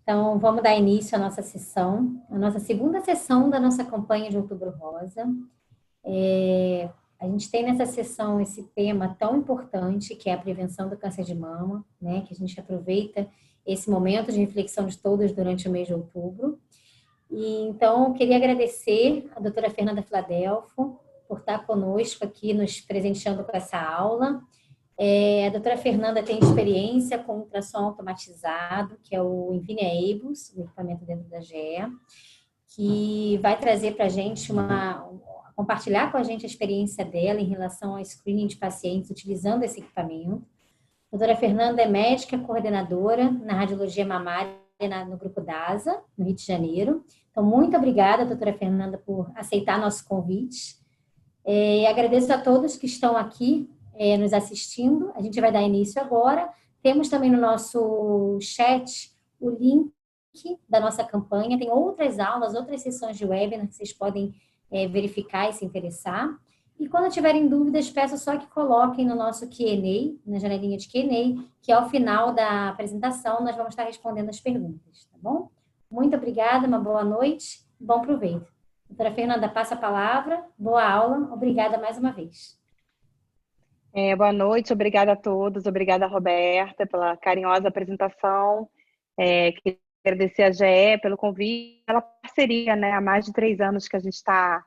Então, vamos dar início à nossa sessão, a nossa segunda sessão da nossa campanha de Outubro Rosa. A gente tem nessa sessão esse tema tão importante, que é a prevenção do câncer de mama, né? Que a gente aproveita esse momento de reflexão de todas durante o mês de outubro. E, então, eu queria agradecer a doutora Fernanda Filadelfo por estar conosco aqui, nos presenteando com essa aula. A doutora Fernanda tem experiência com ultrassom automatizado, que é o Invinia-Ables, o equipamento dentro da GE, que vai trazer para a gente compartilhar com a gente a experiência dela em relação ao screening de pacientes utilizando esse equipamento. A doutora Fernanda é médica coordenadora na radiologia mamária no Grupo DASA, no Rio de Janeiro. Então, muito obrigada, doutora Fernanda, por aceitar nosso convite. E agradeço a todos que estão aqui nos assistindo. A gente vai dar início agora. Temos também no nosso chat o link da nossa campanha. Tem outras aulas, outras sessões de webinar que vocês podem verificar e se interessar. E quando tiverem dúvidas, peço só que coloquem no nosso Q&A, na janelinha de Q&A, que ao final da apresentação nós vamos estar respondendo as perguntas, tá bom? Muito obrigada, uma boa noite, bom proveito. Doutora Fernanda, passa a palavra, boa aula, obrigada mais uma vez. Boa noite, obrigada a todos, obrigada a Roberta pela carinhosa apresentação. Queria agradecer a GE pelo convite, pela parceria, né? Há mais de 3 anos que a gente está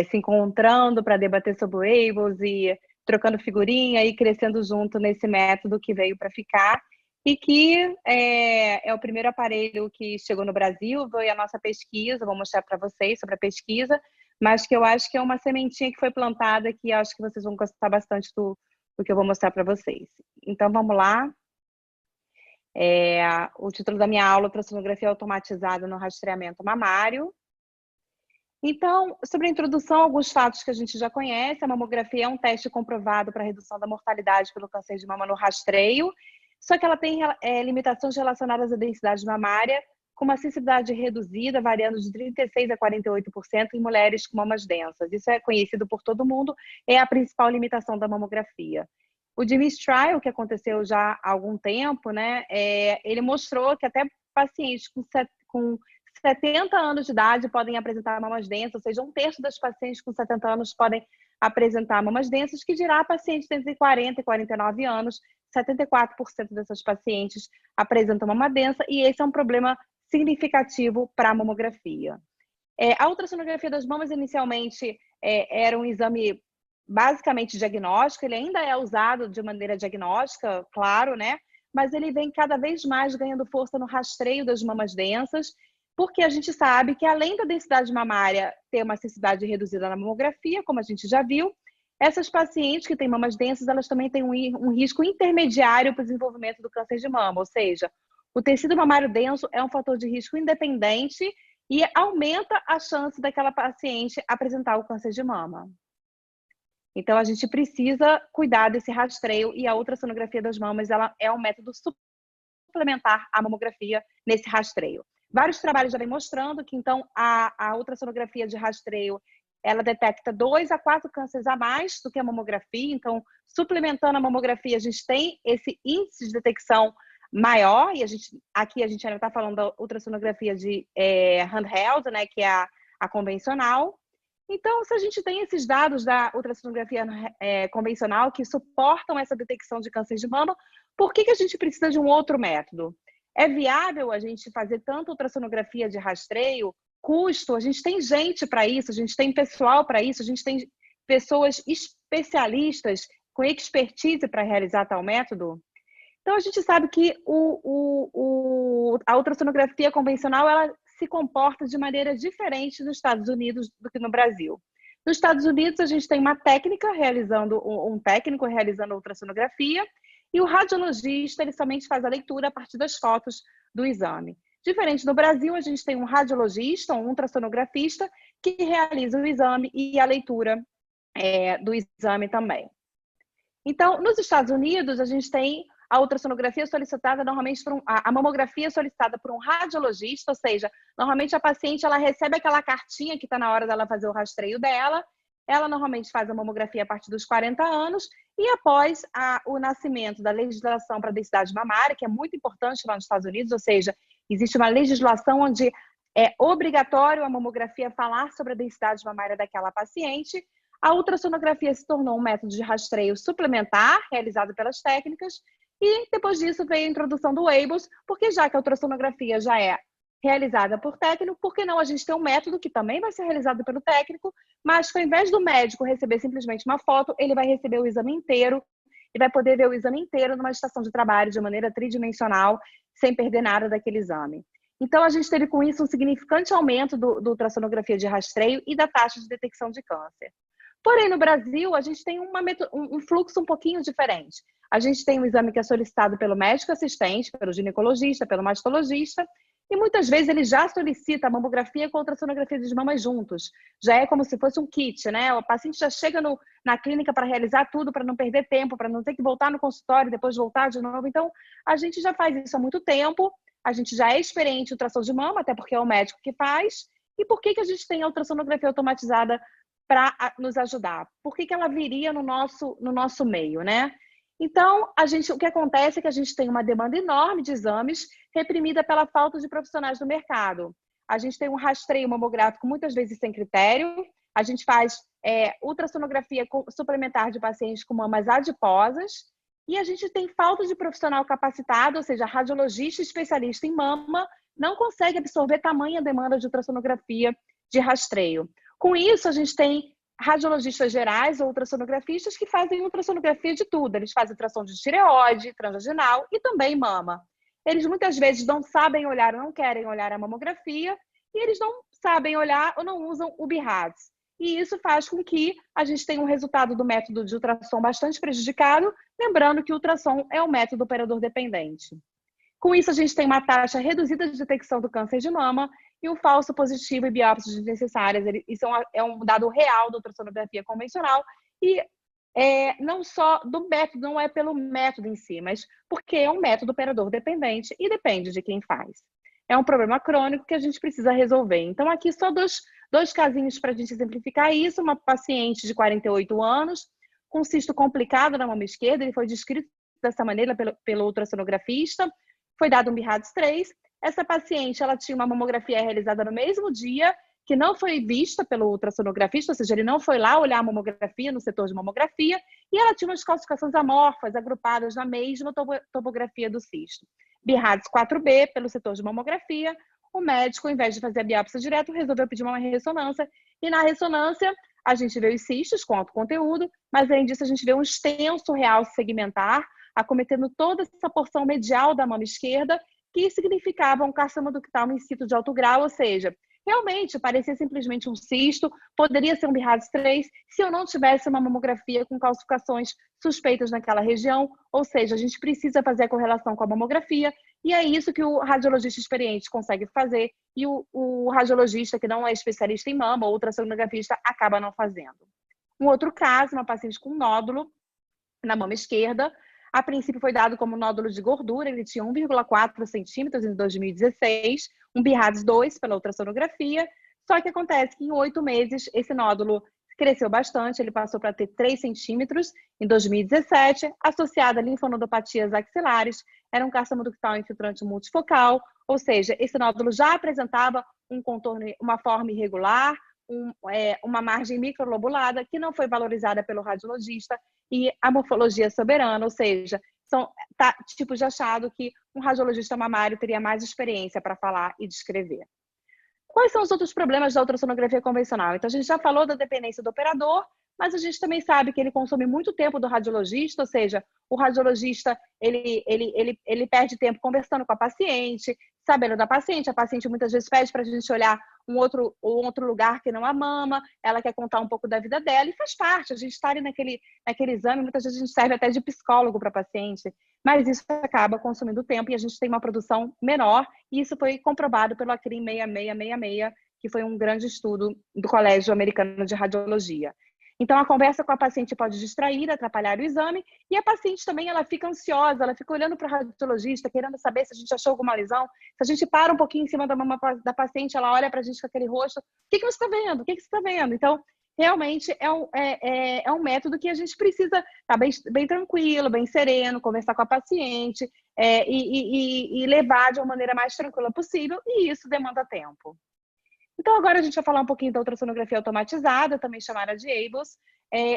se encontrando para debater sobre o Ables e trocando figurinha e crescendo junto nesse método que veio para ficar e que é o primeiro aparelho que chegou no Brasil. Foi a nossa pesquisa, vou mostrar para vocês sobre a pesquisa, mas que eu acho que é uma sementinha que foi plantada que eu acho que vocês vão gostar bastante do que eu vou mostrar para vocês. Então, vamos lá. O título da minha aula é ultrassonografia automatizada no rastreamento mamário. Então, sobre a introdução, alguns fatos que a gente já conhece. A mamografia é um teste comprovado para a redução da mortalidade pelo câncer de mama no rastreio, só que ela tem limitações relacionadas à densidade mamária, com uma sensibilidade reduzida, variando de 36% a 48% em mulheres com mamas densas. Isso é conhecido por todo mundo, é a principal limitação da mamografia. O DMIS Trial, que aconteceu já há algum tempo, né, ele mostrou que até pacientes com 70 anos de idade podem apresentar mamas densas, ou seja, 1/3 das pacientes com 70 anos podem apresentar mamas densas, que dirá pacientes entre 40 e 49 anos, 74% dessas pacientes apresentam mama densa, e esse é um problema significativo para a mamografia. A ultrassonografia das mamas, inicialmente, era um exame basicamente diagnóstico, ele ainda é usado de maneira diagnóstica, claro, né? Mas ele vem cada vez mais ganhando força no rastreio das mamas densas, porque a gente sabe que, além da densidade mamária ter uma sensibilidade reduzida na mamografia, como a gente já viu, essas pacientes que têm mamas densas, elas também têm um risco intermediário para o desenvolvimento do câncer de mama, ou seja, o tecido mamário denso é um fator de risco independente e aumenta a chance daquela paciente apresentar o câncer de mama. Então, a gente precisa cuidar desse rastreio, e a ultrassonografia das mamas, ela é um método suplementar à mamografia nesse rastreio. Vários trabalhos já vêm mostrando que, então, a ultrassonografia de rastreio, ela detecta 2 a 4 cânceres a mais do que a mamografia. Então, suplementando a mamografia, a gente tem esse índice de detecção maior, e aqui a gente ainda está falando da ultrassonografia de handheld, né, que é a convencional. Então, se a gente tem esses dados da ultrassonografia convencional que suportam essa detecção de câncer de mama, por que a gente precisa de um outro método? É viável a gente fazer tanto ultrassonografia de rastreio? Custo? A gente tem gente para isso, a gente tem pessoal para isso, a gente tem pessoas especialistas com expertise para realizar tal método? Então, a gente sabe que a ultrassonografia convencional, ela se comporta de maneira diferente nos Estados Unidos do que no Brasil. Nos Estados Unidos, a gente tem uma técnica realizando, um técnico realizando a ultrassonografia, e o radiologista, ele somente faz a leitura a partir das fotos do exame. Diferente do Brasil, a gente tem um radiologista, um ultrassonografista, que realiza o exame e a leitura do exame também. Então, nos Estados Unidos, a gente tem a ultrassonografia solicitada normalmente a mamografia solicitada por um radiologista, ou seja, normalmente a paciente, ela recebe aquela cartinha que está na hora dela fazer o rastreio dela, ela normalmente faz a mamografia a partir dos 40 anos, e após o nascimento da legislação para a densidade mamária, que é muito importante lá nos Estados Unidos, ou seja, Existe uma legislação onde é obrigatório a mamografia falar sobre a densidade mamária daquela paciente. A ultrassonografia se tornou um método de rastreio suplementar, realizado pelas técnicas, e depois disso veio a introdução do Weibels, porque já que a ultrassonografia já é realizada por técnico, por que não a gente ter um método que também vai ser realizado pelo técnico, mas que ao invés do médico receber simplesmente uma foto, ele vai receber o exame inteiro e vai poder ver o exame inteiro numa estação de trabalho de maneira tridimensional, sem perder nada daquele exame. Então, a gente teve com isso um significante aumento do ultrassonografia de rastreio e da taxa de detecção de câncer. Porém, no Brasil, a gente tem um fluxo um pouquinho diferente. A gente tem um exame que é solicitado pelo médico assistente, pelo ginecologista, pelo mastologista, e muitas vezes ele já solicita a mamografia com a ultrassonografia de mama juntos. Já é como se fosse um kit, né? O paciente já chega na clínica para realizar tudo, para não perder tempo, para não ter que voltar no consultório e depois voltar de novo. Então, a gente já faz isso há muito tempo, a gente já é experiente em ultrassom de mama, até porque é o médico que faz. E por que a gente tem a ultrassonografia automatizada para nos ajudar? Por que ela viria no nosso meio, né? Então, o que acontece é que a gente tem uma demanda enorme de exames reprimida pela falta de profissionais no mercado. A gente tem um rastreio mamográfico muitas vezes sem critério, a gente faz ultrassonografia suplementar de pacientes com mamas adiposas e a gente tem falta de profissional capacitado, ou seja, radiologista especialista em mama não consegue absorver tamanha demanda de ultrassonografia de rastreio. Com isso, a gente tem radiologistas gerais ou ultrassonografistas que fazem ultrassonografia de tudo. Eles fazem ultrassom de tireoide, transvaginal e também mama. Eles muitas vezes não sabem olhar ou não querem olhar a mamografia e eles não sabem olhar ou não usam o BIRADS. E isso faz com que a gente tenha um resultado do método de ultrassom bastante prejudicado, lembrando que o ultrassom é um método operador dependente. Com isso, a gente tem uma taxa reduzida de detecção do câncer de mama e um falso positivo e biópsias desnecessárias. Isso é um dado real da ultrassonografia convencional e não só do método, não é pelo método em si, mas porque é um método operador dependente e depende de quem faz. É um problema crônico que a gente precisa resolver. Então, aqui só dois casinhos para a gente exemplificar isso. Uma paciente de 48 anos com cisto complicado na mama esquerda, ele foi descrito dessa maneira pelo ultrassonografista, foi dado um BIRADS 3. Essa paciente, ela tinha uma mamografia realizada no mesmo dia, que não foi vista pelo ultrassonografista, ou seja, ele não foi lá olhar a mamografia no setor de mamografia, e ela tinha umas calcificações amorfas, agrupadas na mesma topografia do cisto. BIRADS 4B pelo setor de mamografia, o médico, ao invés de fazer a biópsia direto, resolveu pedir uma ressonância, e na ressonância a gente vê os cistos com alto conteúdo, mas além disso a gente vê um extenso realce segmentar, acometendo toda essa porção medial da mama esquerda, que significava um carcinoma ductal in situ de alto grau, ou seja, realmente parecia simplesmente um cisto, poderia ser um BIRADS 3, se eu não tivesse uma mamografia com calcificações suspeitas naquela região, ou seja, a gente precisa fazer a correlação com a mamografia, e é isso que o radiologista experiente consegue fazer, e o radiologista que não é especialista em mama, ou ultrassonografista, acaba não fazendo. Um outro caso, uma paciente com nódulo na mama esquerda, a princípio foi dado como nódulo de gordura, ele tinha 1,4 centímetros em 2016, um BIRADS 2 pela ultrassonografia, só que acontece que em 8 meses esse nódulo cresceu bastante, ele passou para ter 3 centímetros em 2017, associado a linfonodopatias axilares, era um carcinoma ductal infiltrante multifocal, ou seja, esse nódulo já apresentava um contorno, uma forma irregular, uma margem microlobulada que não foi valorizada pelo radiologista e a morfologia soberana, ou seja, são tipos de achado que um radiologista mamário teria mais experiência para falar e descrever. Quais são os outros problemas da ultrassonografia convencional? Então, a gente já falou da dependência do operador, mas a gente também sabe que ele consome muito tempo do radiologista, ou seja, o radiologista ele perde tempo conversando com a paciente, sabendo da paciente, a paciente muitas vezes pede para a gente olhar um outro lugar que não a mama, ela quer contar um pouco da vida dela, e faz parte, a gente está ali naquele exame, muitas vezes a gente serve até de psicólogo para a paciente, mas isso acaba consumindo tempo e a gente tem uma produção menor, e isso foi comprovado pelo ACRIM 6666, que foi um grande estudo do Colégio Americano de Radiologia. Então, a conversa com a paciente pode distrair, atrapalhar o exame, e a paciente também ela fica ansiosa, ela fica olhando para o radiologista, querendo saber se a gente achou alguma lesão. Se a gente para um pouquinho em cima da mama da paciente, ela olha para a gente com aquele rosto, o que você está vendo? O que você está vendo? Então, realmente é um método que a gente precisa estar bem tranquilo, bem sereno, conversar com a paciente, e levar de uma maneira mais tranquila possível, e isso demanda tempo. Então, agora a gente vai falar um pouquinho da ultrassonografia automatizada, também chamada de ABUS.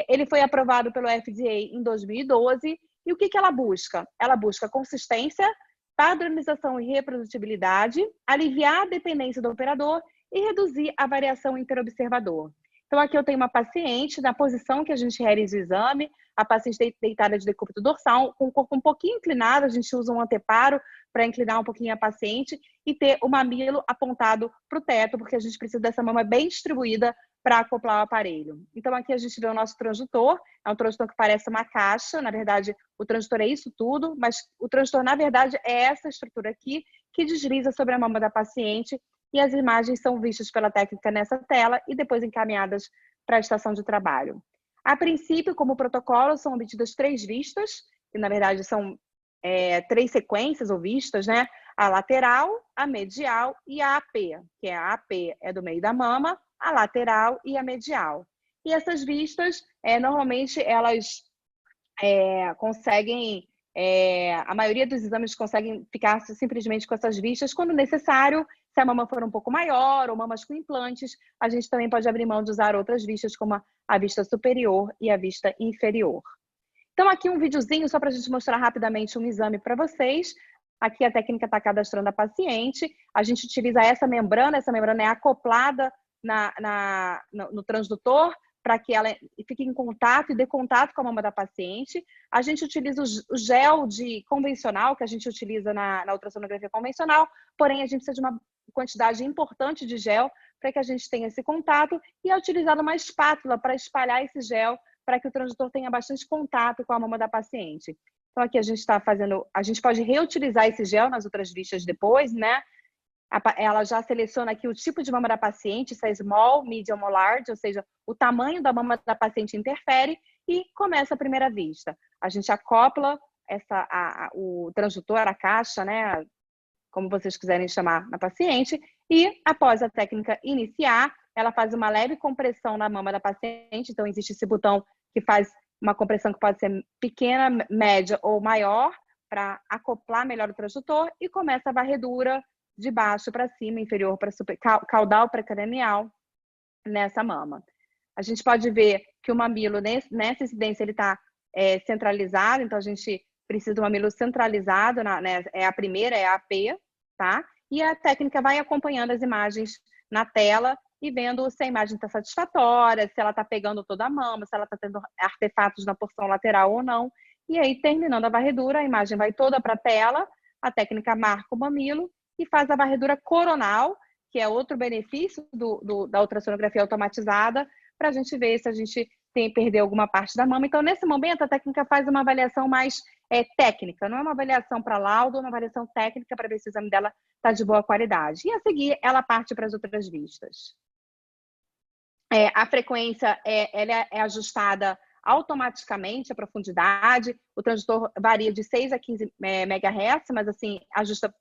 Ele foi aprovado pelo FDA em 2012, e o que ela busca? Ela busca consistência, padronização e reprodutibilidade, aliviar a dependência do operador e reduzir a variação interobservador. Então, aqui eu tenho uma paciente na posição que a gente realiza o exame, a paciente deitada de decúbito dorsal, com o corpo um pouquinho inclinado, a gente usa um anteparo para inclinar um pouquinho a paciente e ter o mamilo apontado para o teto, porque a gente precisa dessa mama bem distribuída para acoplar o aparelho. Então, aqui a gente vê o nosso transdutor, é um transdutor que parece uma caixa, na verdade, o transdutor é isso tudo, mas o transdutor, na verdade, é essa estrutura aqui que desliza sobre a mama da paciente, e as imagens são vistas pela técnica nessa tela e depois encaminhadas para a estação de trabalho. A princípio, como protocolo, são obtidas 3 vistas, que na verdade são 3 sequências ou vistas, né? A lateral, a medial e a AP, que a AP é do meio da mama, a lateral e a medial. E essas vistas, normalmente, elas conseguem... a maioria dos exames conseguem ficar simplesmente com essas vistas. Quando necessário, se a mama for um pouco maior ou mamas com implantes, a gente também pode abrir mão de usar outras vistas, como a vista superior e a vista inferior. Então, aqui um videozinho só para a gente mostrar rapidamente um exame para vocês. Aqui a técnica está cadastrando a paciente. A gente utiliza essa membrana é acoplada no transdutor, para que ela fique em contato e dê contato com a mama da paciente. A gente utiliza o gel convencional, que a gente utiliza na ultrassonografia convencional, porém a gente precisa de uma quantidade importante de gel para que a gente tenha esse contato, e é utilizada uma espátula para espalhar esse gel, para que o transdutor tenha bastante contato com a mama da paciente. Então aqui a gente pode reutilizar esse gel nas outras vistas depois, né? Ela já seleciona aqui o tipo de mama da paciente, se é small, medium ou large, ou seja, o tamanho da mama da paciente interfere, e começa a primeira vista. A gente acopla o transdutor, a caixa, né, como vocês quiserem chamar, na paciente, e após a técnica iniciar, ela faz uma leve compressão na mama da paciente. Então existe esse botão que faz uma compressão que pode ser pequena, média ou maior, para acoplar melhor o transdutor, e começa a varredura de baixo para cima, inferior para caudal para cranial, nessa mama. A gente pode ver que o mamilo, nessa incidência, ele está centralizado, então a gente precisa de um mamilo centralizado, a primeira, é a AP, tá? E a técnica vai acompanhando as imagens na tela e vendo se a imagem está satisfatória, se ela está pegando toda a mama, se ela está tendo artefatos na porção lateral ou não. E aí, terminando a varredura, a imagem vai toda para a tela, a técnica marca o mamilo e faz a varredura coronal, que é outro benefício da ultrassonografia automatizada, para a gente ver se a gente perdeu alguma parte da mama. Então, nesse momento, a técnica faz uma avaliação mais técnica, não é uma avaliação para laudo, é uma avaliação técnica para ver se o exame dela está de boa qualidade. E a seguir, ela parte para as outras vistas. A frequência ela é ajustada automaticamente, a profundidade. O transdutor varia de 6 a 15 MHz, mas assim, ajusta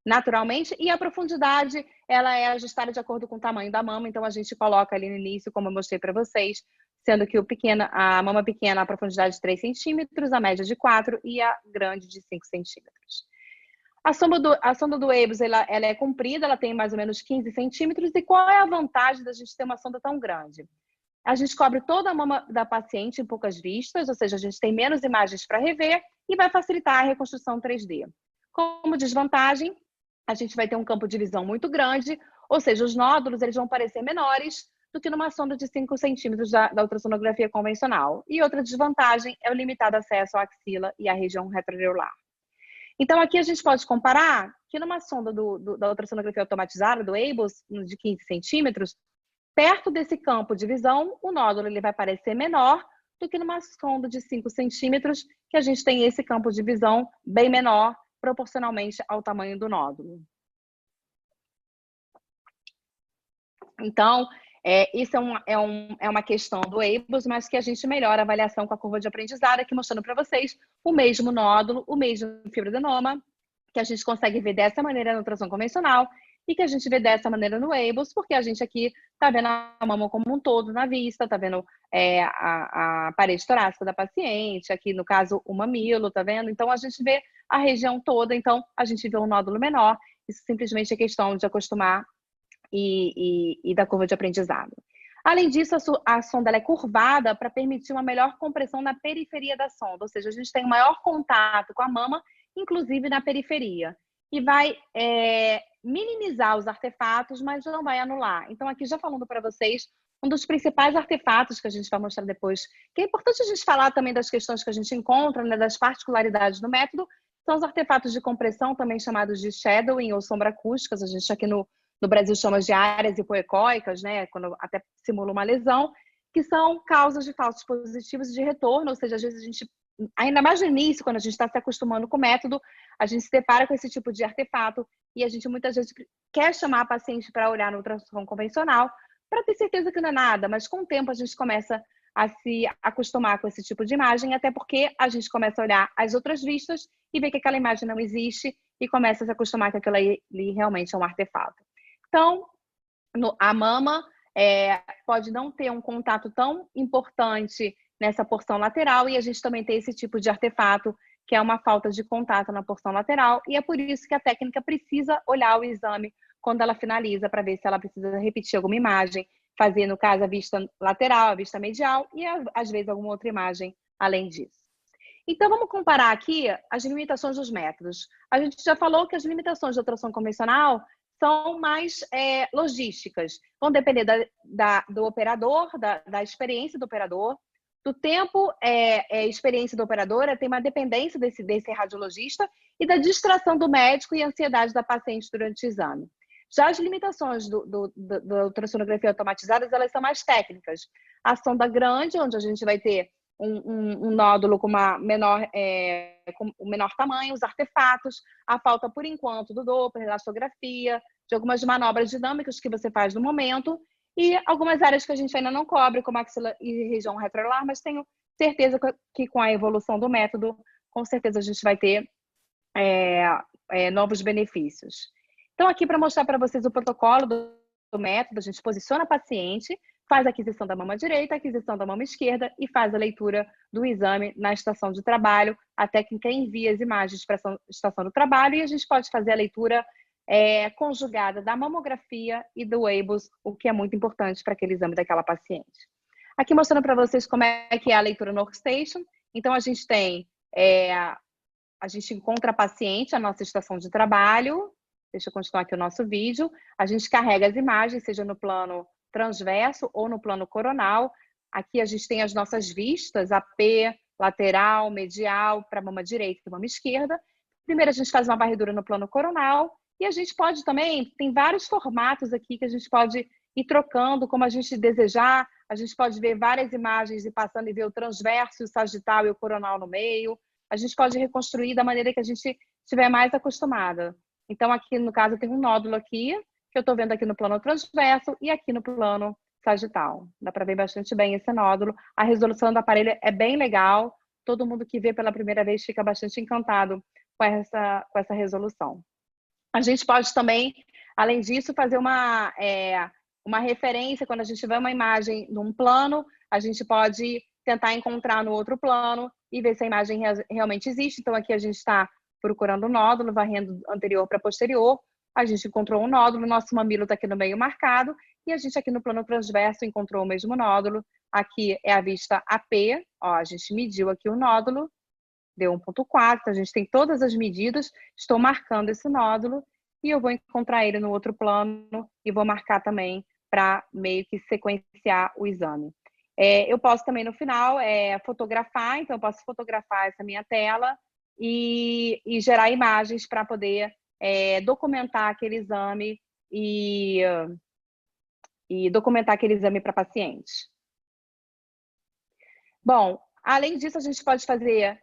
naturalmente, e a profundidade ela é ajustada de acordo com o tamanho da mama. Então a gente coloca ali no início, como eu mostrei para vocês, sendo que a mama pequena, a profundidade de 3 centímetros, a média de 4 e a grande de 5 centímetros. A sonda do ABUS, ela é comprida, ela tem mais ou menos 15 centímetros. E qual é a vantagem da gente ter uma sonda tão grande? A gente cobre toda a mama da paciente em poucas vistas, ou seja, a gente tem menos imagens para rever e vai facilitar a reconstrução 3D. Como desvantagem, a gente vai ter um campo de visão muito grande, ou seja, os nódulos eles vão parecer menores do que numa sonda de 5 centímetros da ultrassonografia convencional. E outra desvantagem é o limitado acesso à axila e à região retroareolar. Então, aqui a gente pode comparar que numa sonda da ultrassonografia automatizada, do ABUS, de 15 centímetros, perto desse campo de visão, o nódulo ele vai parecer menor do que numa sonda de 5 centímetros, que a gente tem esse campo de visão bem menor, proporcionalmente ao tamanho do nódulo. Então, isso é uma questão do ABUS, mas que a gente melhora a avaliação com a curva de aprendizado, aqui mostrando para vocês o mesmo nódulo, o mesmo fibroadenoma, que a gente consegue ver dessa maneira na ultrassom convencional, e que a gente vê dessa maneira no Weibus, porque a gente aqui está vendo a mama como um todo na vista, está vendo a parede torácica da paciente, aqui no caso o mamilo, tá vendo? Então a gente vê a região toda, então a gente vê um nódulo menor, isso simplesmente é questão de acostumar e da curva de aprendizado. Além disso, a sonda ela é curvada para permitir uma melhor compressão na periferia da sonda, ou seja, a gente tem um maior contato com a mama, inclusive na periferia, e vai minimizar os artefatos, mas não vai anular. Então, aqui já falando para vocês, um dos principais artefatos que a gente vai mostrar depois, que é importante a gente falar também das questões que a gente encontra, né, das particularidades do método, são os artefatos de compressão, também chamados de shadowing ou sombra acústicas. A gente aqui no Brasil chama de áreas hipoecóicas, né, quando até simula uma lesão, que são causas de falsos positivos e de retorno, ou seja, às vezes a gente, ainda mais no início, quando a gente está se acostumando com o método, a gente se depara com esse tipo de artefato e a gente muitas vezes quer chamar a paciente para olhar no ultrassom convencional, para ter certeza que não é nada, mas com o tempo a gente começa a se acostumar com esse tipo de imagem, até porque a gente começa a olhar as outras vistas e ver que aquela imagem não existe e começa a se acostumar que aquilo ali realmente é um artefato. Então, a mama pode não ter um contato tão importante nessa porção lateral e a gente também tem esse tipo de artefato, que é uma falta de contato na porção lateral, e é por isso que a técnica precisa olhar o exame quando ela finaliza, para ver se ela precisa repetir alguma imagem, fazer, no caso, a vista lateral, a vista medial e, às vezes, alguma outra imagem além disso. Então, vamos comparar aqui as limitações dos métodos. A gente já falou que as limitações da ultrassom convencional são mais logísticas. Vão depender do operador, da experiência do operador, do tempo, experiência do operador, tem uma dependência desse radiologista e da distração do médico e ansiedade da paciente durante o exame. Já as limitações da ultrassonografia automatizada, elas são mais técnicas. A sonda grande, onde a gente vai ter um nódulo com com um menor tamanho, os artefatos, a falta, por enquanto, do Doppler, elastografia, de algumas manobras dinâmicas que você faz no momento, e algumas áreas que a gente ainda não cobre, como axila e região retroalar, mas tenho certeza que com a evolução do método, com certeza a gente vai ter novos benefícios. Então, aqui para mostrar para vocês o protocolo do método, a gente posiciona a paciente, faz a aquisição da mama direita, a aquisição da mama esquerda e faz a leitura do exame na estação de trabalho. A técnica envia as imagens para a estação do trabalho e a gente pode fazer a leitura conjugada da mamografia e do Weibus, o que é muito importante para aquele exame daquela paciente. Aqui mostrando para vocês como é que é a leitura no workstation. Então, a gente tem, a gente encontra a paciente, a nossa estação de trabalho. Deixa eu continuar aqui o nosso vídeo. A gente carrega as imagens, seja no plano transverso ou no plano coronal. Aqui a gente tem as nossas vistas, AP, lateral, medial, para a mama direita e mama esquerda. Primeiro a gente faz uma varredura no plano coronal e a gente pode também, tem vários formatos aqui que a gente pode ir trocando como a gente desejar. A gente pode ver várias imagens e passando e ver o transverso, o sagital e o coronal no meio. A gente pode reconstruir da maneira que a gente estiver mais acostumada. Então, aqui no caso, tem um nódulo aqui, que eu estou vendo aqui no plano transverso e aqui no plano sagital. Dá para ver bastante bem esse nódulo. A resolução do aparelho é bem legal. Todo mundo que vê pela primeira vez fica bastante encantado com essa resolução. A gente pode também, além disso, fazer uma referência. Quando a gente vê uma imagem num plano, a gente pode tentar encontrar no outro plano e ver se a imagem realmente existe. Então, aqui a gente está procurando o nódulo, varrendo anterior para posterior. A gente encontrou um nódulo, nosso mamilo está aqui no meio marcado, e a gente aqui no plano transverso encontrou o mesmo nódulo. Aqui é a vista AP, ó, a gente mediu aqui o nódulo, deu 1,4, a gente tem todas as medidas, estou marcando esse nódulo, e eu vou encontrar ele no outro plano, e vou marcar também para meio que sequenciar o exame. Eu posso também no final fotografar, então eu posso fotografar essa minha tela, e gerar imagens para poder documentar aquele exame e documentar aquele exame para paciente. Bom, além disso, a gente pode fazer,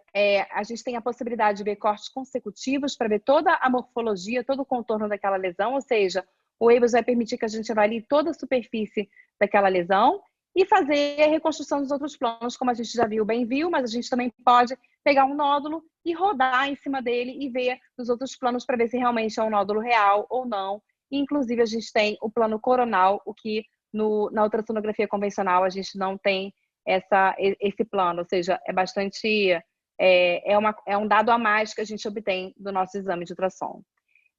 a gente tem a possibilidade de ver cortes consecutivos para ver toda a morfologia, todo o contorno daquela lesão, ou seja, o Weibus vai permitir que a gente avalie toda a superfície daquela lesão e fazer a reconstrução dos outros planos, como a gente já viu, mas a gente também pode pegar um nódulo e rodar em cima dele e ver nos outros planos para ver se realmente é um nódulo real ou não. e inclusive a gente tem o plano coronal, o que na ultrassonografia convencional a gente não tem esse plano, ou seja, é bastante, é um dado a mais que a gente obtém do nosso exame de ultrassom.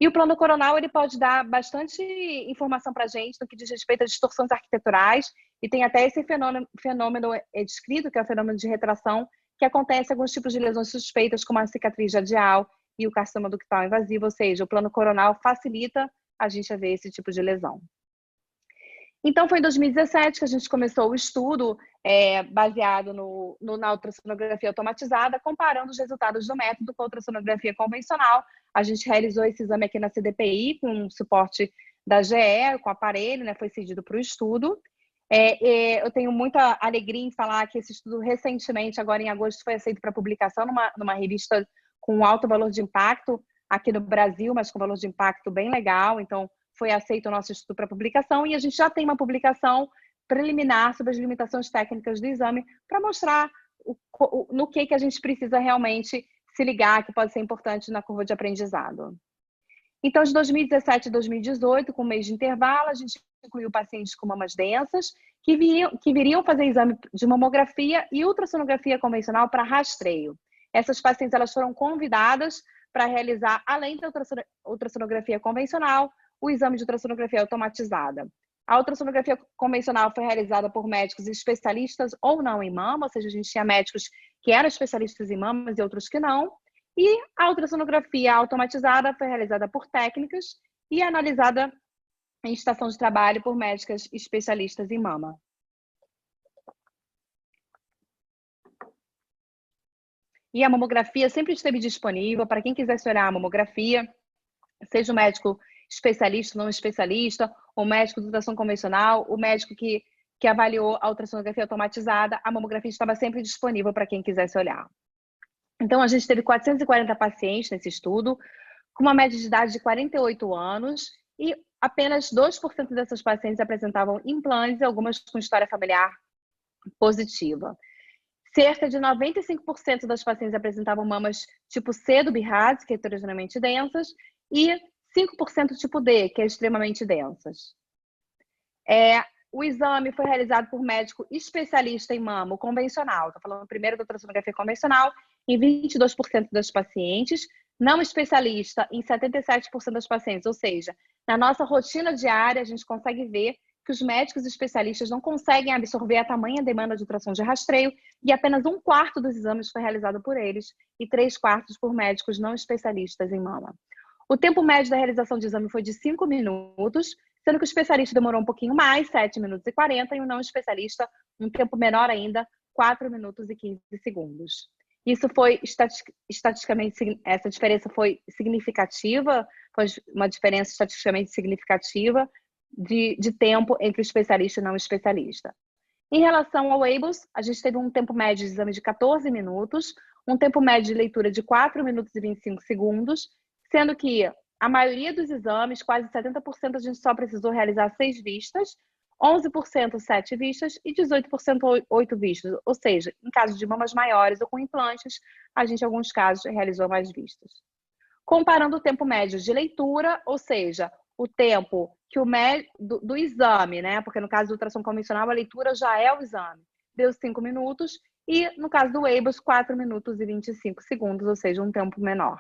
E o plano coronal, ele pode dar bastante informação para a gente no que diz respeito a distorções arquiteturais, e tem até esse fenômeno descrito, que é o fenômeno de retração, que acontece em alguns tipos de lesões suspeitas, como a cicatriz radial e o carcinoma ductal invasivo, ou seja, o plano coronal facilita a gente a ver esse tipo de lesão. Então, foi em 2017 que a gente começou o estudo baseado na ultrassonografia automatizada, comparando os resultados do método com a ultrassonografia convencional. A gente realizou esse exame aqui na CDPI, com suporte da GE, com aparelho, né, foi cedido para o estudo. Eu tenho muita alegria em falar que esse estudo recentemente, agora em agosto, foi aceito para publicação numa revista com alto valor de impacto aqui no Brasil, mas com valor de impacto bem legal. Então, foi aceito o nosso estudo para publicação e a gente já tem uma publicação preliminar sobre as limitações técnicas do exame para mostrar no que a gente precisa realmente se ligar, que pode ser importante na curva de aprendizado. Então, de 2017 a 2018, com um mês de intervalo, a gente incluiu pacientes com mamas densas que viriam fazer exame de mamografia e ultrassonografia convencional para rastreio. Essas pacientes elas foram convidadas para realizar, além da ultrassonografia convencional, o exame de ultrassonografia automatizada. A ultrassonografia convencional foi realizada por médicos especialistas ou não em mama, ou seja, a gente tinha médicos que eram especialistas em mamas e outros que não. E a ultrassonografia automatizada foi realizada por técnicas e analisada em estação de trabalho por médicas especialistas em mama. E a mamografia sempre esteve disponível para quem quisesse olhar a mamografia, seja o médico especialista, não especialista, o médico de ultrassom convencional, o médico que avaliou a ultrassonografia automatizada, a mamografia estava sempre disponível para quem quisesse olhar. Então, a gente teve 440 pacientes nesse estudo, com uma média de idade de 48 anos, e apenas 2% dessas pacientes apresentavam implantes, algumas com história familiar positiva. Cerca de 95% das pacientes apresentavam mamas tipo C do BIRADS, que é heterogeneamente densas, e 5% tipo D, que é extremamente densas. O exame foi realizado por médico especialista em mama, o convencional. Estou falando primeiro da ultrassonografia convencional, em 22% das pacientes, não especialista em 77% das pacientes. Ou seja, na nossa rotina diária, a gente consegue ver que os médicos especialistas não conseguem absorver a tamanha demanda de ultrassom de rastreio e apenas 1/4 dos exames foi realizado por eles e 3/4 por médicos não especialistas em mama. O tempo médio da realização de exame foi de 5 minutos, sendo que o especialista demorou um pouquinho mais, 7 minutos e 40, e o não especialista, um tempo menor ainda, 4 minutos e 15 segundos. Isso foi, estatisticamente, essa diferença foi significativa, foi uma diferença estatisticamente significativa de tempo entre o especialista e o não especialista. Em relação ao ABLS, a gente teve um tempo médio de exame de 14 minutos, um tempo médio de leitura de 4 minutos e 25 segundos, sendo que a maioria dos exames, quase 70%, a gente só precisou realizar 6 vistas, 11% 7 vistas e 18% 8 vistas. Ou seja, em casos de mamas maiores ou com implantes, a gente, em alguns casos, realizou mais vistas. Comparando o tempo médio de leitura, ou seja, o tempo que do exame, né? Porque no caso do ultrassom convencional, a leitura já é o exame, deu 5 minutos, e no caso do ABLS, 4 minutos e 25 segundos, ou seja, um tempo menor.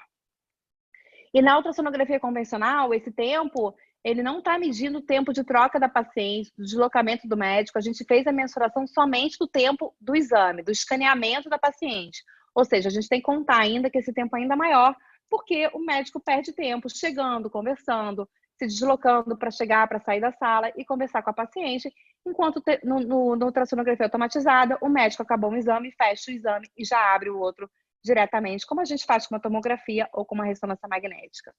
E na ultrassonografia convencional, esse tempo, ele não está medindo o tempo de troca da paciente, do deslocamento do médico. A gente fez a mensuração somente do tempo do exame, do escaneamento da paciente. Ou seja, a gente tem que contar ainda que esse tempo ainda é maior, porque o médico perde tempo chegando, conversando, se deslocando para chegar, para sair da sala e conversar com a paciente, enquanto no ultrassonografia automatizada, o médico acabou um exame, fecha o exame e já abre o outro diretamente, como a gente faz com uma tomografia ou com uma ressonância magnética.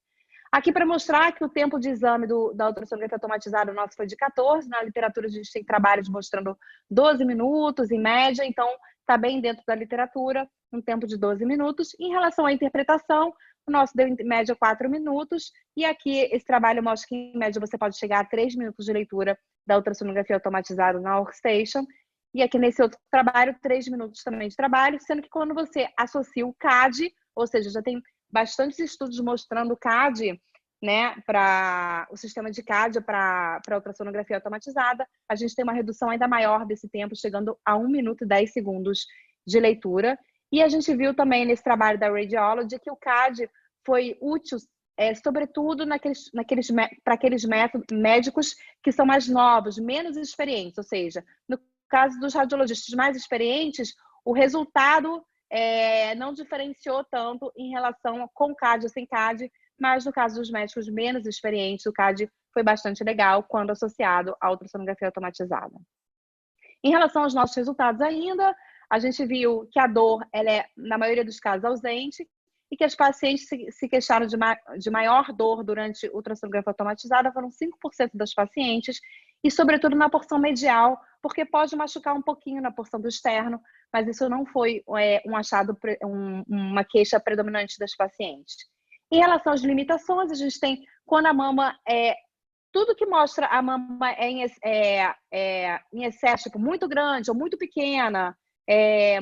Aqui para mostrar que o tempo de exame da ultrassonografia automatizada nosso foi de 14, na literatura a gente tem trabalhos mostrando 12 minutos em média, então está bem dentro da literatura, um tempo de 12 minutos. Em relação à interpretação, o nosso deu em média 4 minutos, e aqui esse trabalho mostra que em média você pode chegar a 3 minutos de leitura da ultrassonografia automatizada na Workstation, e aqui nesse outro trabalho, 3 minutos também de trabalho, sendo que quando você associa o CAD, ou seja, já tem bastantes estudos mostrando o CAD né, para o sistema de CAD, para a ultrassonografia automatizada, a gente tem uma redução ainda maior desse tempo, chegando a 1 minuto e 10 segundos de leitura. E a gente viu também nesse trabalho da Radiology que o CAD foi útil, sobretudo para aqueles médicos que são mais novos, menos experientes, ou seja, no caso dos radiologistas mais experientes, o resultado não diferenciou tanto em relação com CAD ou sem CAD, mas no caso dos médicos menos experientes, o CAD foi bastante legal quando associado à ultrassonografia automatizada. Em relação aos nossos resultados ainda, a gente viu que a dor ela é, na maioria dos casos, ausente e que as pacientes se queixaram de maior dor durante a ultrassonografia automatizada foram 5% das pacientes e, sobretudo, na porção medial, porque pode machucar um pouquinho na porção do externo, mas isso não foi uma queixa predominante das pacientes. Em relação às limitações, a gente tem quando a mama tudo que mostra a mama em excesso, tipo, muito grande ou muito pequena,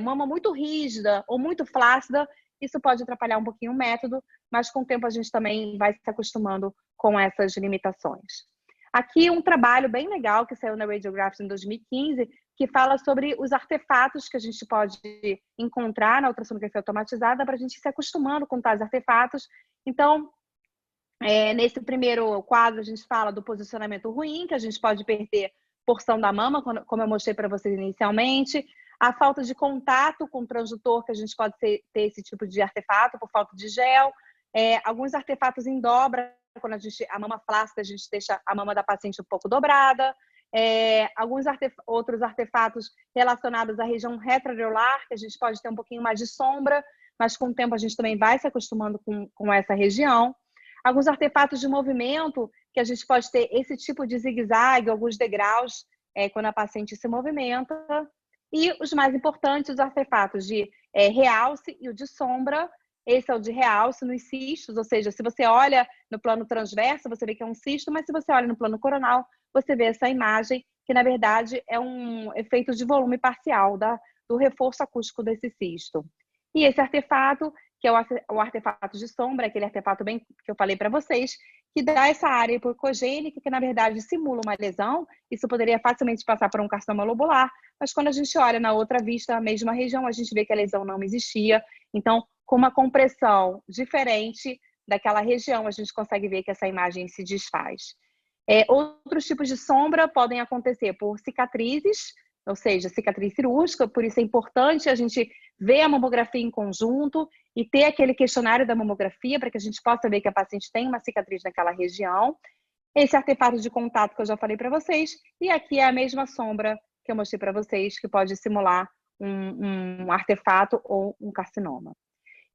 mama muito rígida ou muito flácida, isso pode atrapalhar um pouquinho o método, mas com o tempo a gente também vai se acostumando com essas limitações. Aqui um trabalho bem legal que saiu na Radiographics em 2015, que fala sobre os artefatos que a gente pode encontrar na ultrassonografia automatizada para a gente ir se acostumando com tais artefatos. Então, nesse primeiro quadro, a gente fala do posicionamento ruim, que a gente pode perder porção da mama, como eu mostrei para vocês inicialmente. A falta de contato com o transdutor, que a gente pode ter esse tipo de artefato por falta de gel. Alguns artefatos em dobra, quando a mama flácida, a gente deixa a mama da paciente um pouco dobrada. Alguns outros artefatos relacionados à região retroareolar, que a gente pode ter um pouquinho mais de sombra, mas com o tempo a gente também vai se acostumando com essa região. Alguns artefatos de movimento, que a gente pode ter esse tipo de zigue-zague, alguns degraus, quando a paciente se movimenta. E os mais importantes, os artefatos de realce e o de sombra. Esse é o de realce nos cistos, ou seja, se você olha no plano transverso, você vê que é um cisto, mas se você olha no plano coronal, você vê essa imagem, que na verdade é um efeito de volume parcial do reforço acústico desse cisto. E esse artefato, que é o artefato de sombra, aquele artefato bem que eu falei para vocês, que dá essa área hipocogênica, que na verdade simula uma lesão. Isso poderia facilmente passar por um carcinoma lobular, mas quando a gente olha na outra vista, a mesma região, a gente vê que a lesão não existia. Então, com uma compressão diferente daquela região, a gente consegue ver que essa imagem se desfaz. Outros tipos de sombra podem acontecer por cicatrizes, ou seja, cicatriz cirúrgica, por isso é importante a gente ver a mamografia em conjunto e ter aquele questionário da mamografia para que a gente possa ver que a paciente tem uma cicatriz naquela região. Esse artefato de contato que eu já falei para vocês, e aqui é a mesma sombra que eu mostrei para vocês, que pode simular um artefato ou um carcinoma.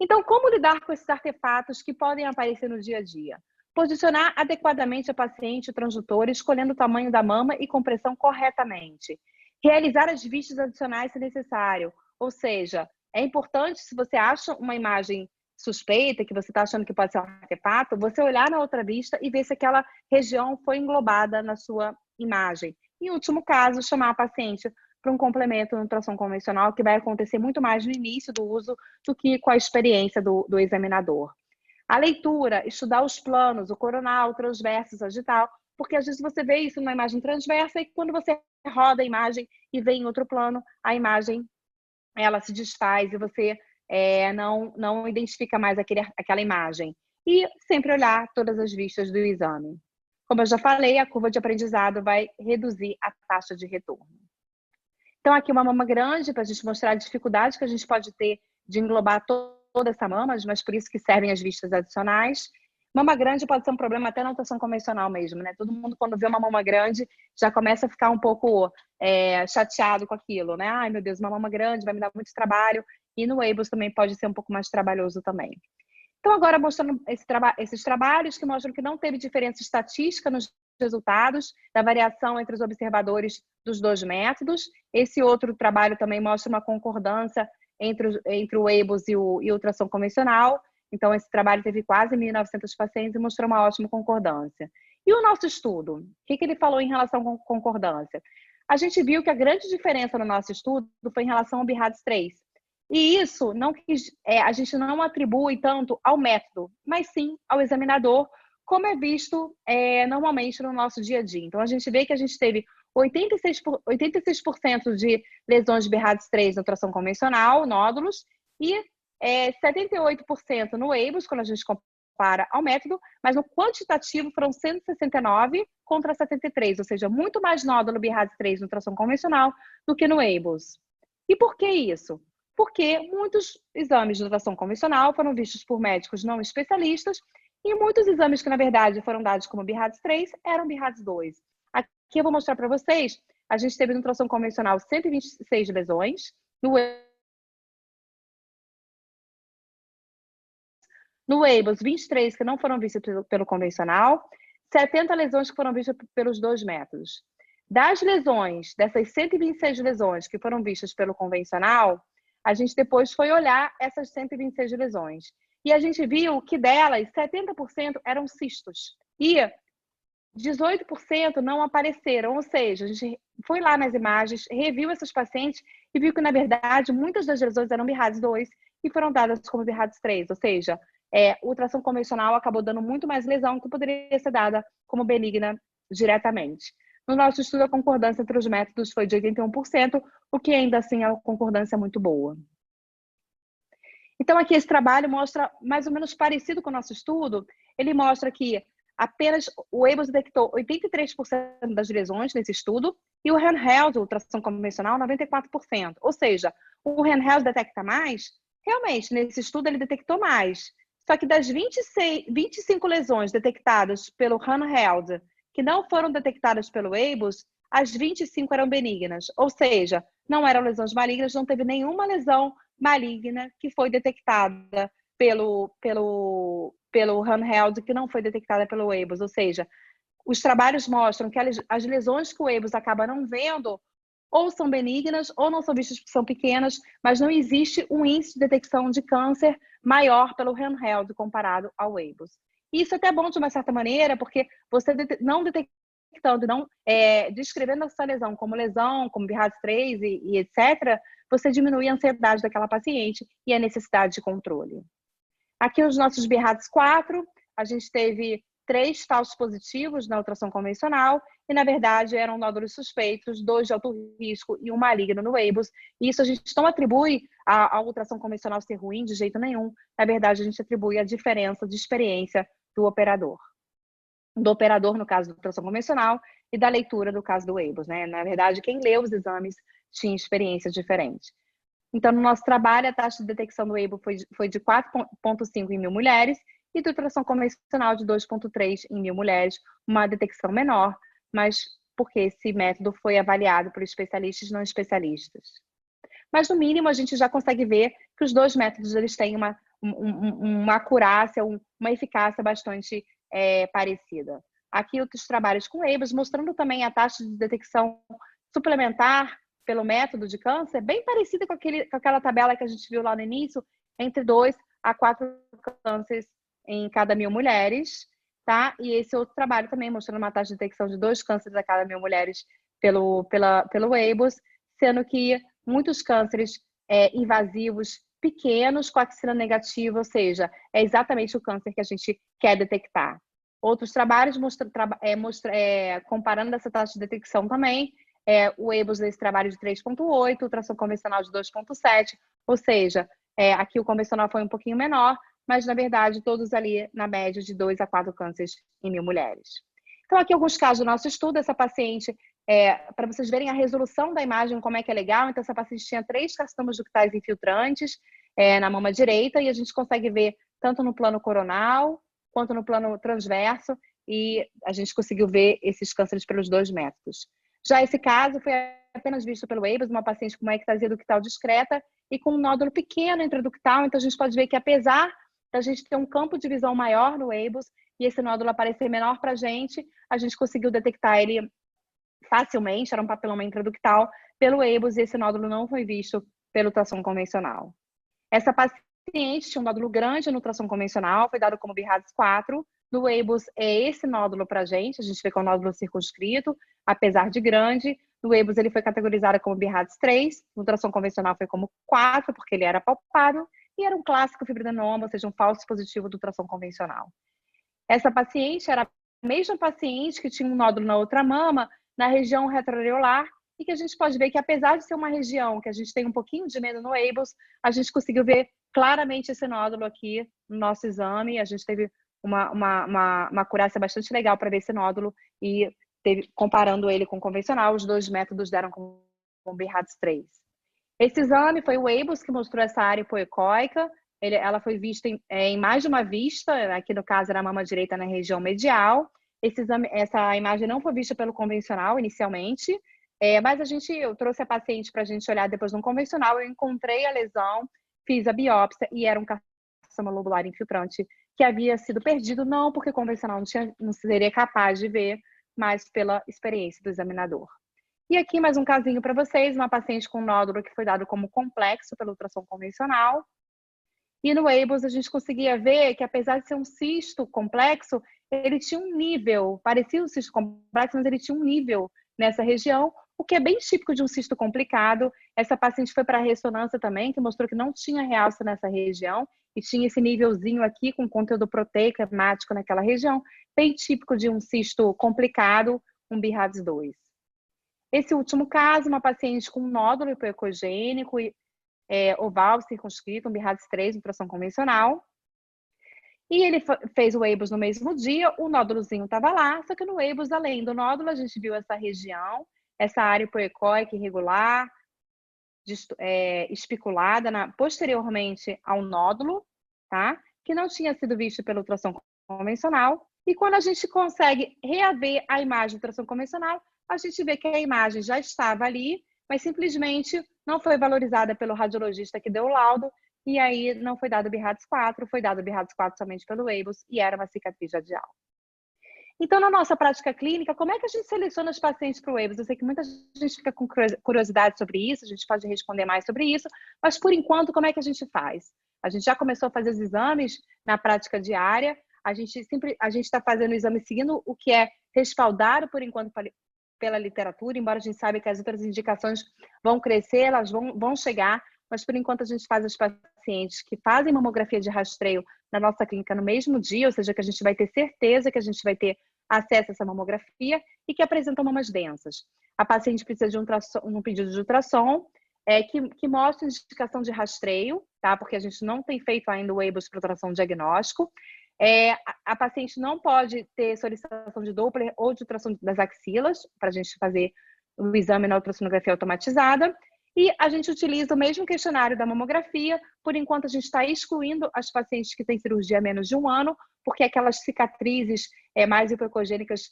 Então, como lidar com esses artefatos que podem aparecer no dia a dia? Posicionar adequadamente a paciente, o transdutor, escolhendo o tamanho da mama e compressão corretamente. Realizar as vistas adicionais se necessário, ou seja, é importante, se você acha uma imagem suspeita, que você está achando que pode ser um artefato, você olhar na outra vista e ver se aquela região foi englobada na sua imagem. Em último caso, chamar a paciente para um complemento no ultrassom convencional, que vai acontecer muito mais no início do uso do que com a experiência do examinador. A leitura, estudar os planos, o coronal, o transverso, o sagital, porque às vezes você vê isso numa imagem transversa e quando você roda a imagem e vê em outro plano, a imagem ela se desfaz e você não identifica mais aquela imagem. E sempre olhar todas as vistas do exame. Como eu já falei, a curva de aprendizado vai reduzir a taxa de retorno. Então, aqui uma mama grande, para a gente mostrar a dificuldade que a gente pode ter de englobar toda essa mama, mas por isso que servem as vistas adicionais. Mama grande pode ser um problema até na ultrassom convencional mesmo, né? Todo mundo, quando vê uma mama grande, já começa a ficar um pouco chateado com aquilo, né? Ai, meu Deus, uma mama grande vai me dar muito trabalho. E no EIBOS também pode ser um pouco mais trabalhoso também. Então, agora mostrando esses trabalhos que mostram que não teve diferença estatística nos resultados da variação entre os observadores dos dois métodos. Esse outro trabalho também mostra uma concordância entre o EIBOS e o ultrassom convencional. Então, esse trabalho teve quase 1.900 pacientes e mostrou uma ótima concordância. E o nosso estudo? O que ele falou em relação com concordância? A gente viu que a grande diferença no nosso estudo foi em relação ao BIRADS 3. E isso a gente não atribui tanto ao método, mas sim ao examinador, como é visto normalmente no nosso dia a dia. Então, a gente vê que a gente teve 86% de lesões de BRADS3 na ultrassom convencional, nódulos, e 78% no EIBOS, quando a gente compara ao método, mas no quantitativo foram 169 contra 73, ou seja, muito mais nódulo BRADS3 no ultrassom convencional do que no EIBOS. E por que isso? Porque muitos exames de ultrassom convencional foram vistos por médicos não especialistas e muitos exames que, na verdade, foram dados como BRADS3 eram BRADS2. Aqui eu vou mostrar para vocês, a gente teve no ultrassom convencional 126 lesões, no EIBOS 23 que não foram vistas pelo convencional, 70 lesões que foram vistas pelos dois métodos. Das lesões, dessas 126 lesões que foram vistas pelo convencional, a gente depois foi olhar essas 126 lesões. E a gente viu que delas, 70% eram cistos. E 18% não apareceram. Ou seja, a gente foi lá nas imagens, reviu esses pacientes e viu que, na verdade, muitas das lesões eram BRADS2 e foram dadas como BRADS3. Ou seja, o ultrassom convencional acabou dando muito mais lesão que poderia ser dada como benigna diretamente. No nosso estudo, a concordância entre os métodos foi de 81%, o que ainda assim é uma concordância muito boa. Então, aqui esse trabalho mostra mais ou menos parecido com o nosso estudo. Ele mostra que apenas o EIBOS detectou 83% das lesões nesse estudo e o handheld, ultrassom convencional, 94%. Ou seja, o handheld detecta mais? Realmente, nesse estudo ele detectou mais. Só que das 25 lesões detectadas pelo handheld que não foram detectadas pelo EIBOS, as 25 eram benignas. Ou seja, não eram lesões malignas, não teve nenhuma lesão maligna que foi detectada pelo handheld que não foi detectada pelo EIBOS. Ou seja, os trabalhos mostram que as lesões que o EIBOS acaba não vendo ou são benignas ou não são vistas porque são pequenas, mas não existe um índice de detecção de câncer maior pelo handheld comparado ao EIBOS. Isso é até bom de uma certa maneira, porque você não detectando, não descrevendo essa lesão, como BRADS3 e etc., você diminui a ansiedade daquela paciente e a necessidade de controle. Aqui os nossos BRADS4, a gente teve 3 falsos positivos na ultrassom convencional e, na verdade, eram nódulos suspeitos, 2 de alto risco e 1 maligno no EIBOS. E isso a gente não atribui à ultrassom convencional ser ruim de jeito nenhum. Na verdade, a gente atribui a diferença de experiência do operador. No caso do ultrassom convencional, e da leitura do caso do EIBOS, né? Na verdade, quem leu os exames tinha experiência diferente. Então, no nosso trabalho, a taxa de detecção do EIBOS foi de 4,5 em 1.000 mulheres e do ultrassom convencional de 2,3 em 1.000 mulheres, uma detecção menor, mas porque esse método foi avaliado por especialistas e não especialistas. Mas, no mínimo, a gente já consegue ver que os dois métodos eles têm uma acurácia, uma eficácia bastante parecida. Aqui, outros trabalhos com EIBOS, mostrando também a taxa de detecção suplementar pelo método de câncer, bem parecida com aquela tabela que a gente viu lá no início, entre 2 a 4 cânceres em cada 1.000 mulheres, tá? E esse outro trabalho também mostrando uma taxa de detecção de 2 cânceres a cada 1.000 mulheres pelo EIBOS, sendo que muitos cânceres invasivos pequenos com axila negativa, ou seja, é exatamente o câncer que a gente quer detectar. Outros trabalhos comparando essa taxa de detecção também, o EIBOS nesse trabalho de 3,8, ultrassom convencional de 2,7, ou seja, aqui o convencional foi um pouquinho menor, mas na verdade todos ali na média de 2 a 4 cânceres em 1.000 mulheres. Então aqui alguns casos do nosso estudo, essa paciente, para vocês verem a resolução da imagem, como é que é legal, então essa paciente tinha 3 carcinomas ductais infiltrantes na mama direita e a gente consegue ver tanto no plano coronal quanto no plano transverso e a gente conseguiu ver esses cânceres pelos 2 métodos. Já esse caso foi apenas visto pelo EIBOS, uma paciente com uma ectasia ductal discreta e com um nódulo pequeno intraductal, então a gente pode ver que apesar da gente ter um campo de visão maior no EIBOS e esse nódulo aparecer menor para a gente conseguiu detectar ele facilmente, era um papiloma intraductal, pelo EIBOS e esse nódulo não foi visto pelo ultrassom convencional. Essa paciente tinha um nódulo grande no ultrassom convencional, foi dado como BRADS4, no EIBOS é esse nódulo para a gente vê que é um nódulo circunscrito, apesar de grande. No EIBOS ele foi categorizado como BRADS3, no ultrassom convencional foi como 4, porque ele era palpável, e era um clássico fibridenoma, ou seja, um falso positivo do ultrassom convencional. Essa paciente era a mesma paciente que tinha um nódulo na outra mama, na região retroareolar, e que a gente pode ver que, apesar de ser uma região que a gente tem um pouquinho de medo no Weibus, a gente conseguiu ver claramente esse nódulo aqui no nosso exame. A gente teve uma acurácia bastante legal para ver esse nódulo e comparando ele com o convencional, os dois métodos deram com o BIRADS 3. Esse exame foi o Weibus que mostrou essa área hipoecóica. Ela foi vista em mais de uma vista, aqui no caso era a mama direita na região medial. Essa imagem não foi vista pelo convencional inicialmente, mas eu trouxe a paciente para a gente olhar depois no convencional, eu encontrei a lesão, fiz a biópsia e era um carcinoma lobular infiltrante que havia sido perdido, não porque o convencional não seria capaz de ver, mas pela experiência do examinador. E aqui mais um casinho para vocês, uma paciente com nódulo que foi dado como complexo pela ultrassom convencional. E no Weibus a gente conseguia ver que, apesar de ser um cisto complexo, ele tinha um nível, parecia um cisto complexo, mas ele tinha um nível nessa região, o que é bem típico de um cisto complicado. Essa paciente foi para a ressonância também, que mostrou que não tinha realce nessa região, e tinha esse nívelzinho aqui com conteúdo proteico hemático naquela região, bem típico de um cisto complicado, um BIRADS 2. Esse último caso, uma paciente com nódulo hipoecogênico, oval circunscrito, um BIRADS 3, ultrassom convencional. E ele fez o Weibus no mesmo dia, o nódulozinho estava lá, só que no Weibus, além do nódulo, a gente viu essa região, essa área hipoecóica irregular, espiculada posteriormente ao nódulo, tá? Que não tinha sido visto pela ultrassom convencional. E quando a gente consegue reaver a imagem do ultrassom convencional, a gente vê que a imagem já estava ali, mas simplesmente não foi valorizada pelo radiologista que deu o laudo, e aí não foi dado o BIRADS 4, foi dado o BIRADS 4 somente pelo Weibus, e era uma cicatriz radial. Então, na nossa prática clínica, como é que a gente seleciona os pacientes para o Weibus? Eu sei que muita gente fica com curiosidade sobre isso, a gente pode responder mais sobre isso, mas por enquanto, como é que a gente faz? A gente já começou a fazer os exames na prática diária, a gente está fazendo o exame seguindo o que é respaldado, por enquanto, pela literatura, embora a gente saiba que as outras indicações vão crescer, elas vão chegar, mas por enquanto a gente faz os pacientes que fazem mamografia de rastreio na nossa clínica no mesmo dia, ou seja, que a gente vai ter certeza que a gente vai ter acesso a essa mamografia e que apresentam mamas densas. A paciente precisa de um pedido de ultrassom que mostra indicação de rastreio, tá? Porque a gente não tem feito ainda o Weibus para ultrassom diagnóstico. A paciente não pode ter solicitação de Doppler ou de ultrassom das axilas para a gente fazer o exame na ultrassonografia automatizada. E a gente utiliza o mesmo questionário da mamografia. Por enquanto, a gente está excluindo as pacientes que têm cirurgia há menos de um ano, porque aquelas cicatrizes mais hipoecogênicas,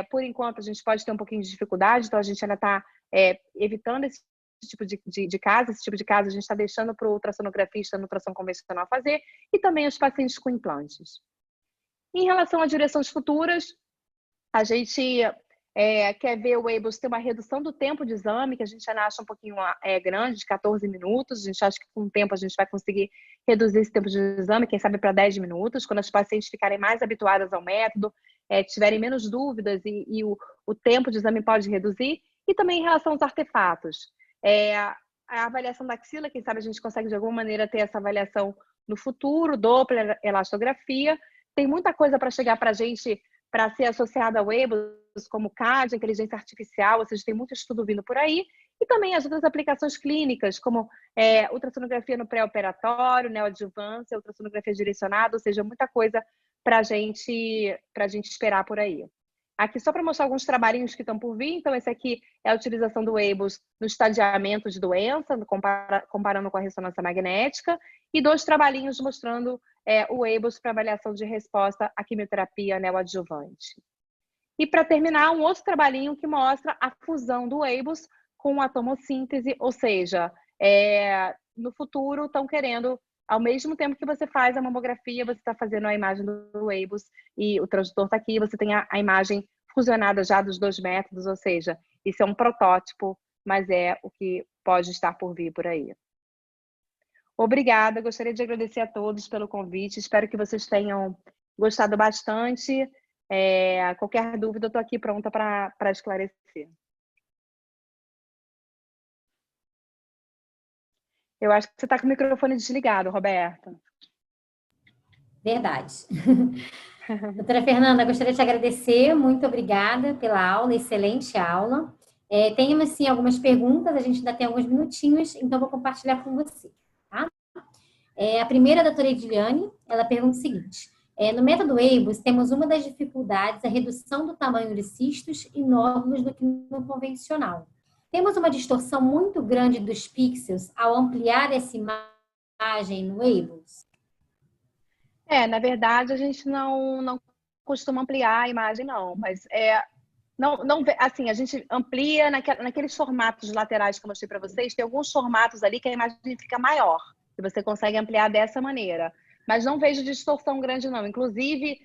por enquanto, a gente pode ter um pouquinho de dificuldade, então a gente ainda está evitando esse tipo de caso. Esse tipo de caso a gente está deixando para o ultrassonografista no ultrassom convencional fazer, e também os pacientes com implantes. Em relação a direções futuras, a gente quer ver o Weibus ter uma redução do tempo de exame, que a gente ainda acha um pouquinho grande, de 14 minutos. A gente acha que com o tempo a gente vai conseguir reduzir esse tempo de exame, quem sabe para 10 minutos, quando as pacientes ficarem mais habituadas ao método, tiverem menos dúvidas e o tempo de exame pode reduzir. E também em relação aos artefatos. A avaliação da axila, quem sabe a gente consegue de alguma maneira ter essa avaliação no futuro, Doppler, elastografia. Tem muita coisa para chegar para a gente para ser associada ao Weibus, como CAD, inteligência artificial, ou seja, tem muito estudo vindo por aí, e também as outras aplicações clínicas, como ultrassonografia no pré-operatório, neoadjuvância, ultrassonografia direcionada, ou seja, muita coisa para a gente esperar por aí. Aqui só para mostrar alguns trabalhinhos que estão por vir. Então, esse aqui é a utilização do Weibus no estadiamento de doença, comparando com a ressonância magnética, e 2 trabalhinhos mostrando o Weibus para avaliação de resposta à quimioterapia neoadjuvante. E para terminar, um outro trabalhinho que mostra a fusão do Weibus com a tomossíntese, ou seja, no futuro estão querendo, ao mesmo tempo que você faz a mamografia, você está fazendo a imagem do Weibus e o transdutor está aqui, você tem a imagem fusionada já dos 2 métodos, ou seja, isso é um protótipo, mas é o que pode estar por vir por aí. Obrigada, gostaria de agradecer a todos pelo convite, espero que vocês tenham gostado bastante. Qualquer dúvida, eu estou aqui pronta para esclarecer. Eu acho que você está com o microfone desligado, Roberta. Verdade. Doutora Fernanda, gostaria de te agradecer, muito obrigada pela aula, excelente aula. Temos, sim, algumas perguntas, a gente ainda tem alguns minutinhos, então vou compartilhar com você, tá? A primeira, a doutora Ediliane, ela pergunta o seguinte: no método EIBOS, temos uma das dificuldades a redução do tamanho de cistos e nódulos do que no convencional. Temos uma distorção muito grande dos pixels ao ampliar essa imagem no EIBOS? Na verdade, a gente não costuma ampliar a imagem, não, mas não, assim, a gente amplia naqueles formatos laterais que eu mostrei para vocês, tem alguns formatos ali que a imagem fica maior, e você consegue ampliar dessa maneira. Mas não vejo distorção grande, não. Inclusive,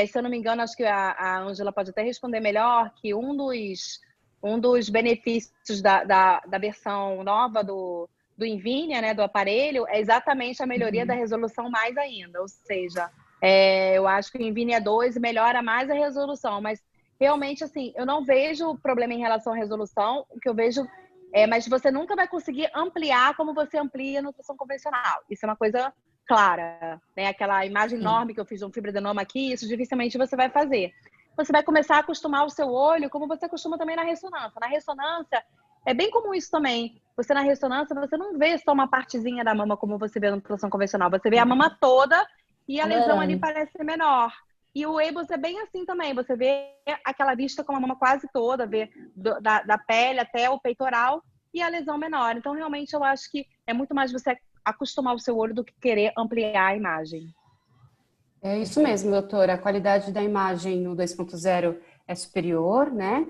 se eu não me engano, acho que a Ângela pode até responder melhor, que um dos benefícios da versão nova do Nvidia, né, do aparelho, é exatamente a melhoria da resolução mais ainda. Ou seja, eu acho que o Nvidia 2 melhora mais a resolução, mas realmente, assim, eu não vejo problema em relação à resolução. O que eu vejo mas você nunca vai conseguir ampliar como você amplia na nutrição convencional. Isso é uma coisa clara, né? Aquela imagem enorme que eu fiz de um fibroadenoma aqui, isso dificilmente você vai fazer. Você vai começar a acostumar o seu olho, como você acostuma também na ressonância. Na ressonância, é bem comum isso também. Você na ressonância, você não vê só uma partezinha da mama como você vê na nutrição convencional. Você vê a mama toda e a lesão ali parece ser menor. E o EIBOS é bem assim também. Você vê aquela vista com a mama quase toda, vê da pele até o peitoral e a lesão menor. Então, realmente, eu acho que é muito mais você acostumar o seu olho do que querer ampliar a imagem. É isso mesmo, doutora. A qualidade da imagem no 2.0 é superior, né?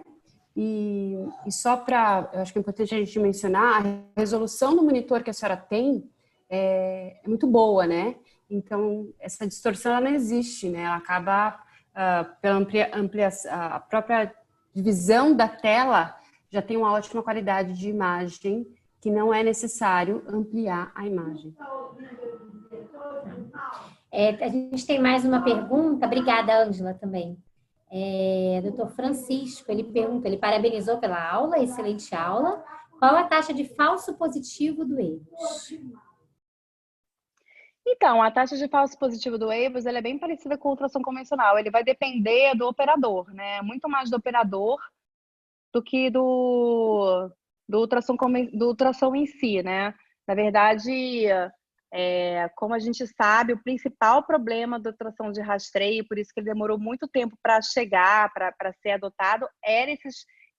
E só para, eu acho que é importante a gente mencionar, a resolução do monitor que a senhora tem é muito boa, né? Então, essa distorção, ela não existe, né? Ela acaba, pela ampliação, a própria divisão da tela já tem uma ótima qualidade de imagem, que não é necessário ampliar a imagem. A gente tem mais uma pergunta. Obrigada, Ângela, também. Doutor Francisco, ele pergunta, ele parabenizou pela aula, excelente aula. Qual a taxa de falso positivo do EIBOS? Então, a taxa de falso positivo do EIBOS, ela é bem parecida com a ultrassom convencional. Ele vai depender do operador, né? Muito mais do operador do que do ultrassom em si, né? Na verdade, como a gente sabe, o principal problema do ultrassom de rastreio, por isso que ele demorou muito tempo para chegar, para ser adotado, eram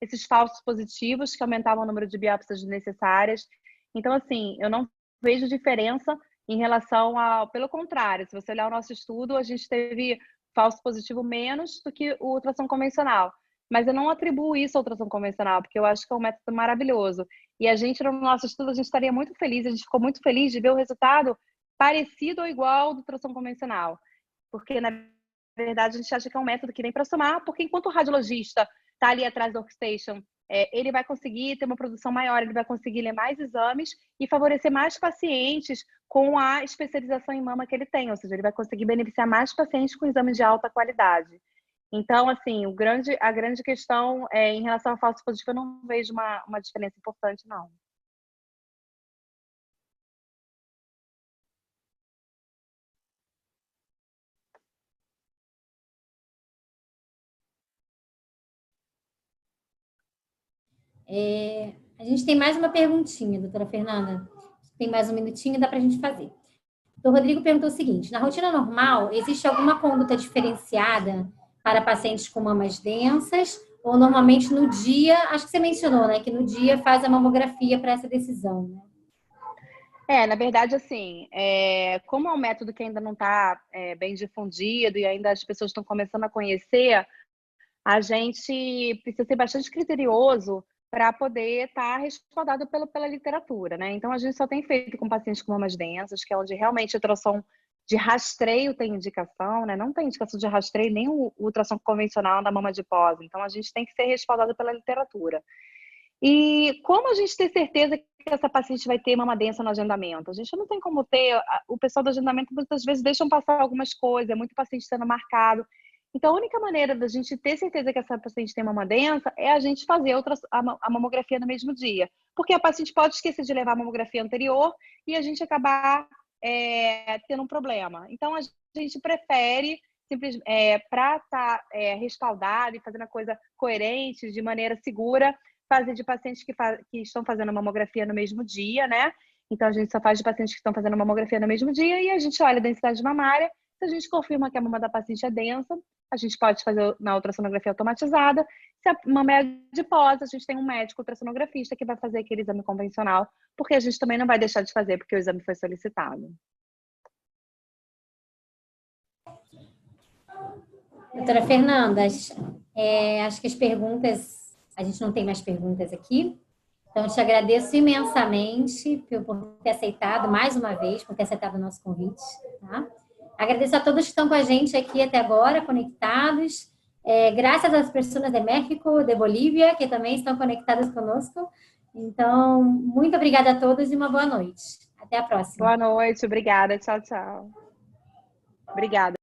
esses falsos positivos que aumentavam o número de biópsias necessárias. Então, assim, eu não vejo diferença em relação ao... Pelo contrário, se você olhar o nosso estudo, a gente teve falso positivo menos do que o ultrassom convencional. Mas eu não atribuo isso ao ultrassom convencional, porque eu acho que é um método maravilhoso. E a gente, no nosso estudo, a gente estaria muito feliz, a gente ficou muito feliz de ver o resultado parecido ou igual do ultrassom convencional. Porque, na verdade, a gente acha que é um método que vem para somar, porque enquanto o radiologista está ali atrás do workstation, ele vai conseguir ter uma produção maior, ele vai conseguir ler mais exames e favorecer mais pacientes com a especialização em mama que ele tem, ou seja, ele vai conseguir beneficiar mais pacientes com exames de alta qualidade. Então, assim, a grande questão em relação ao falso positivo, eu não vejo uma diferença importante, não. A gente tem mais uma perguntinha, doutora Fernanda. Tem mais um minutinho, dá para a gente fazer. O Rodrigo perguntou o seguinte: na rotina normal, existe alguma conduta diferenciada para pacientes com mamas densas? Ou normalmente no dia, acho que você mencionou, né? Que no dia faz a mamografia para essa decisão, né? Na verdade, assim, como é um método que ainda não está bem difundido e ainda as pessoas estão começando a conhecer, a gente precisa ser bastante criterioso para poder estar respaldado pela literatura, né? Então, a gente só tem feito com pacientes com mamas densas, que é onde realmente a ultrassom de rastreio tem indicação, né? Não tem indicação de rastreio nem o ultrassom convencional da mama adiposa. Então, a gente tem que ser respaldado pela literatura. E como a gente ter certeza que essa paciente vai ter mama densa no agendamento? A gente não tem como ter. O pessoal do agendamento muitas vezes deixam passar algumas coisas, é muito paciente sendo marcado. Então, a única maneira da gente ter certeza que essa paciente tem mama densa é a gente fazer a mamografia no mesmo dia. Porque a paciente pode esquecer de levar a mamografia anterior e a gente acabar tendo um problema. Então, a gente prefere para estar respaldado e fazendo a coisa coerente, de maneira segura, fazer de pacientes que estão fazendo mamografia no mesmo dia, né? Então, a gente só faz de pacientes que estão fazendo mamografia no mesmo dia e a gente olha a densidade mamária. Se a gente confirma que a mama da paciente é densa, a gente pode fazer na ultrassonografia automatizada. Se a mama é adiposa, a gente tem um médico ultrassonografista que vai fazer aquele exame convencional, porque a gente também não vai deixar de fazer, porque o exame foi solicitado. Doutora Fernanda, acho que as perguntas, a gente não tem mais perguntas aqui, então eu te agradeço imensamente por ter aceitado, mais uma vez, por ter aceitado o nosso convite, tá? Agradeço a todos que estão com a gente aqui até agora, conectados, graças às pessoas de México, de Bolívia, que também estão conectadas conosco. Então, muito obrigada a todos e uma boa noite. Até a próxima. Boa noite, obrigada, tchau, tchau. Obrigada.